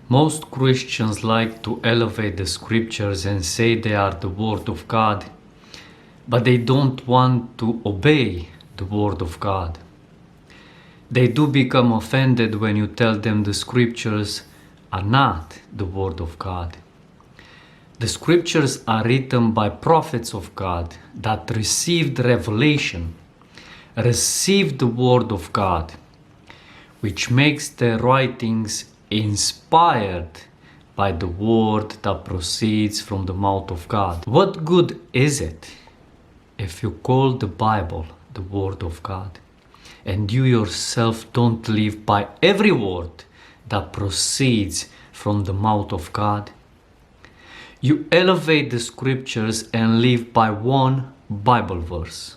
Most Christians like to elevate the scriptures and say they are the Word of God, but they don't want to obey the Word of God. They do become offended when you tell them the scriptures are not the Word of God. The scriptures are written by prophets of God that received revelation, received the Word of God, which makes their writings inspired by the word that proceeds from the mouth of God. What good is it if you call the Bible the Word of God and you yourself don't live by every word that proceeds from the mouth of God? You elevate the scriptures and live by one Bible verse.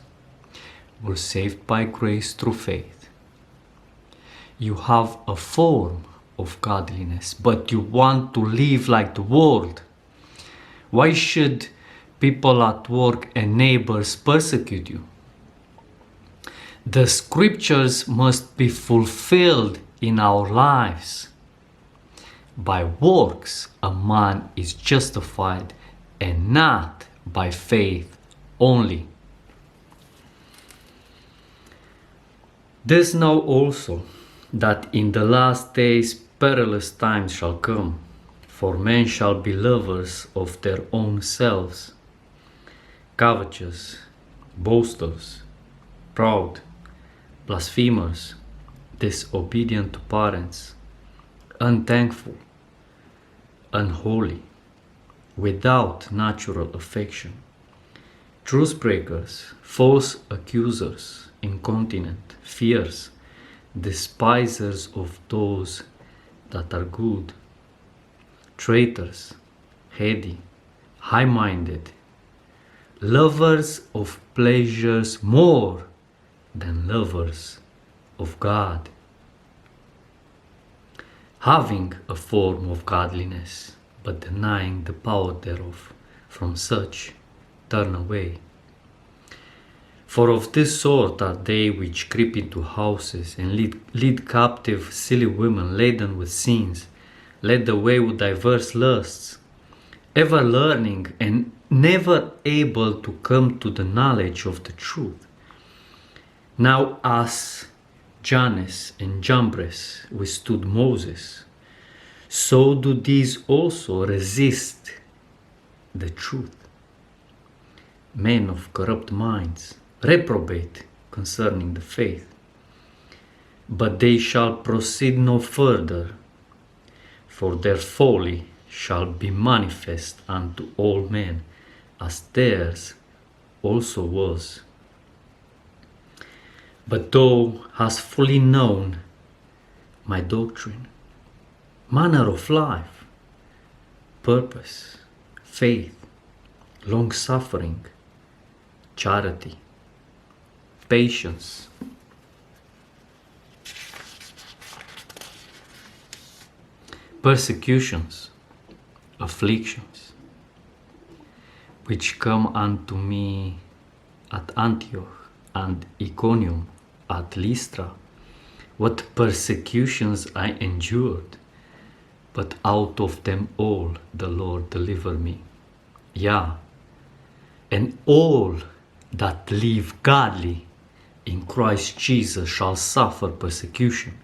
We're saved by grace through faith. You have a form of godliness, but you want to live like the world. Why should people at work and neighbors persecute you? The scriptures must be fulfilled in our lives. By works, a man is justified, and not by faith only. This know also that in the last days perilous times shall come, for men shall be lovers of their own selves, covetous, boasters, proud, blasphemers, disobedient to parents, unthankful, unholy, without natural affection, truce breakers, false accusers, incontinent, fierce, despisers of those that are good, traitors, heady, high-minded, lovers of pleasures more than lovers of God, having a form of godliness, but denying the power thereof. From such turn away. For of this sort are they which creep into houses and lead captive silly women laden with sins, led away with diverse lusts, ever learning and never able to come to the knowledge of the truth. Now as Jannes and Jambres withstood Moses, so do these also resist the truth. Men of corrupt minds, reprobate concerning the faith. But they shall proceed no further, for their folly shall be manifest unto all men, as theirs also was. But thou hast fully known my doctrine, manner of life, purpose, faith, long-suffering, charity, patience, persecutions, afflictions, which come unto me at Antioch and Iconium, at Lystra, what persecutions I endured, but out of them all the Lord delivered me. Yeah, and all that live godly in Christ Jesus shall suffer persecution.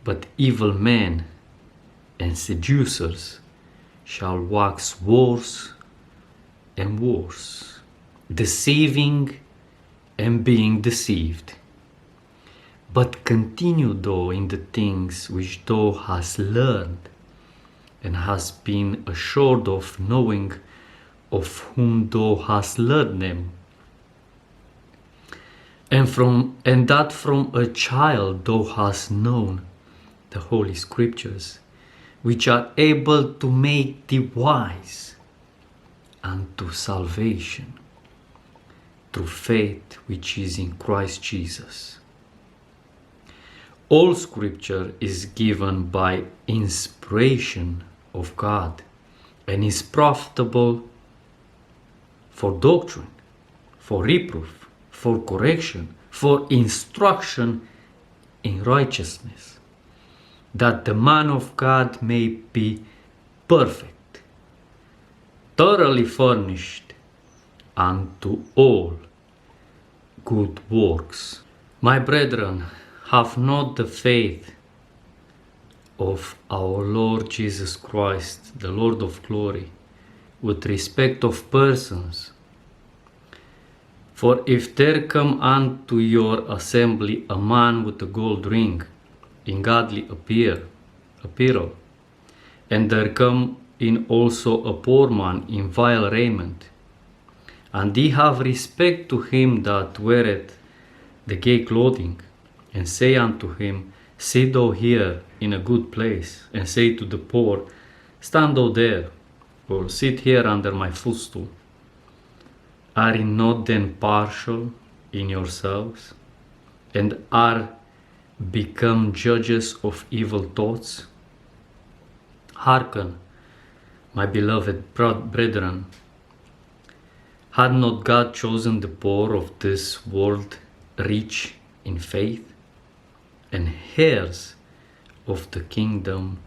But evil men and seducers shall wax worse and worse, deceiving and being deceived. But continue thou in the things which thou hast learned and hast been assured of, knowing of whom thou hast learned them, and that from a child thou hast known the Holy Scriptures, which are able to make thee wise unto salvation through faith which is in Christ Jesus. All Scripture is given by inspiration of God and is profitable for doctrine, for reproof, for correction, for instruction in righteousness, that the man of God may be perfect, thoroughly furnished unto all good works. My brethren, have not the faith of our Lord Jesus Christ, the Lord of glory, with respect of persons. For if there come unto your assembly a man with a gold ring, in godly apparel, and there come in also a poor man in vile raiment, and ye have respect to him that weareth the gay clothing, and say unto him, Sit thou here in a good place, and say to the poor, Stand thou there, or sit here under my footstool. Are ye not then partial in yourselves, and are become judges of evil thoughts? Hearken, my beloved brethren, had not God chosen the poor of this world rich in faith, and heirs of the kingdom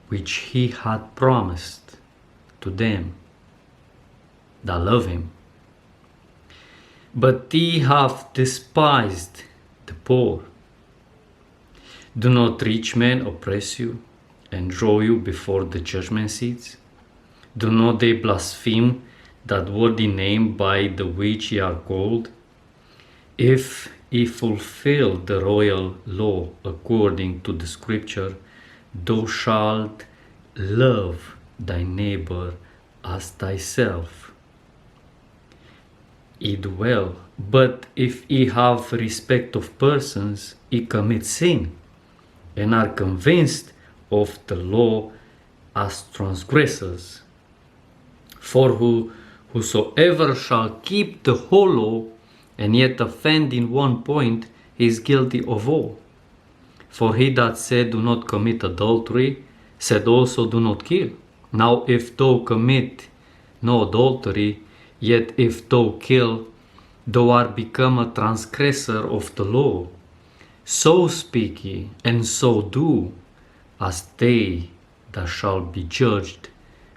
which he had promised to them that love him? But ye have despised the poor. Do not rich men oppress you and draw you before the judgment seats? Do not they blaspheme that worthy name by the which ye are called? If ye fulfill the royal law according to the scripture, thou shalt love thy neighbor as thyself. Ye do well, but if ye have respect of persons, ye commit sin, and are convinced of the law as transgressors. For whosoever shall keep the whole law, and yet offend in one point, is guilty of all. For he that said, Do not commit adultery, said also, Do not kill. Now if thou commit no adultery, yet if thou kill, thou art become a transgressor of the law. So speak ye, and so do, as they that shall be judged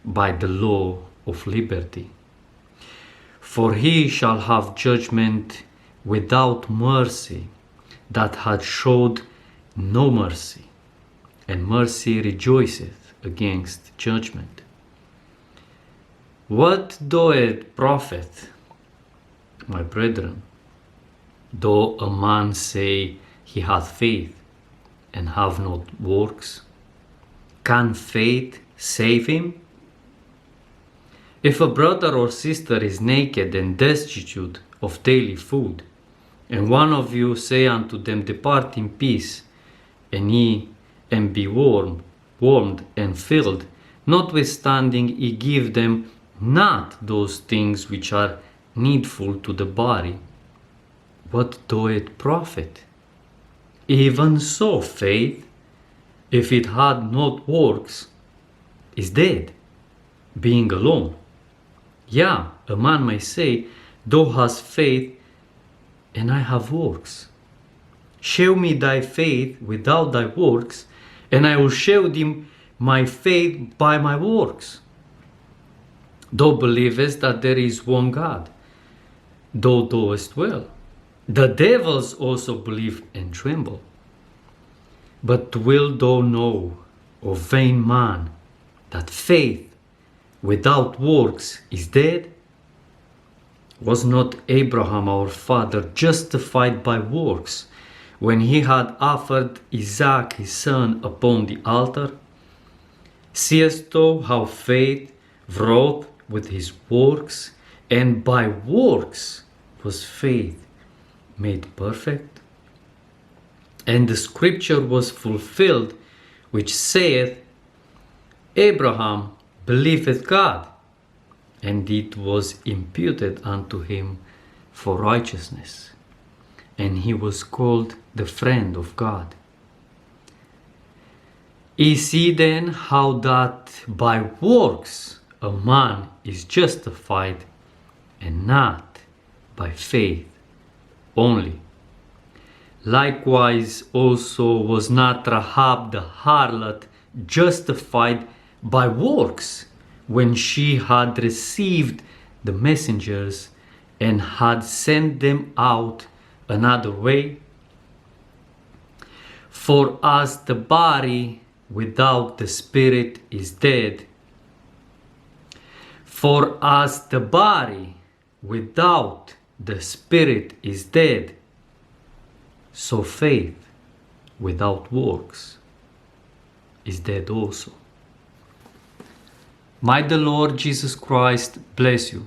by the law of liberty. For he shall have judgment without mercy, that had showed no mercy, and mercy rejoiceth against judgment. What doeth it profit, my brethren, though a man say he hath faith, and have not works? Can faith save him? If a brother or sister is naked and destitute of daily food, and one of you say unto them, Depart in peace, and be warmed and filled, notwithstanding ye give them not those things which are needful to the body, what doeth it profit? Even so faith, if it had not works, is dead, being alone. Yeah, a man may say, Thou hast faith, and I have works. Show me thy faith without thy works, and I will show thee my faith by my works. Thou believest that there is one God, thou doest well. The devils also believe and tremble. But wilt thou know, O vain man, that faith without works is dead? Was not Abraham our father justified by works when he had offered Isaac his son upon the altar? Seest thou how faith wrought with his works, and by works was faith made perfect? And the scripture was fulfilled, which saith, Abraham believeth God, and it was imputed unto him for righteousness, and he was called the friend of God. Ye see then how that by works a man is justified, and not by faith only. Likewise also was not Rahab the harlot justified by works when she had received the messengers and had sent them out another way? For as the body without the spirit is dead, for as the body without the spirit is dead, so faith without works is dead also. May the Lord Jesus Christ bless you.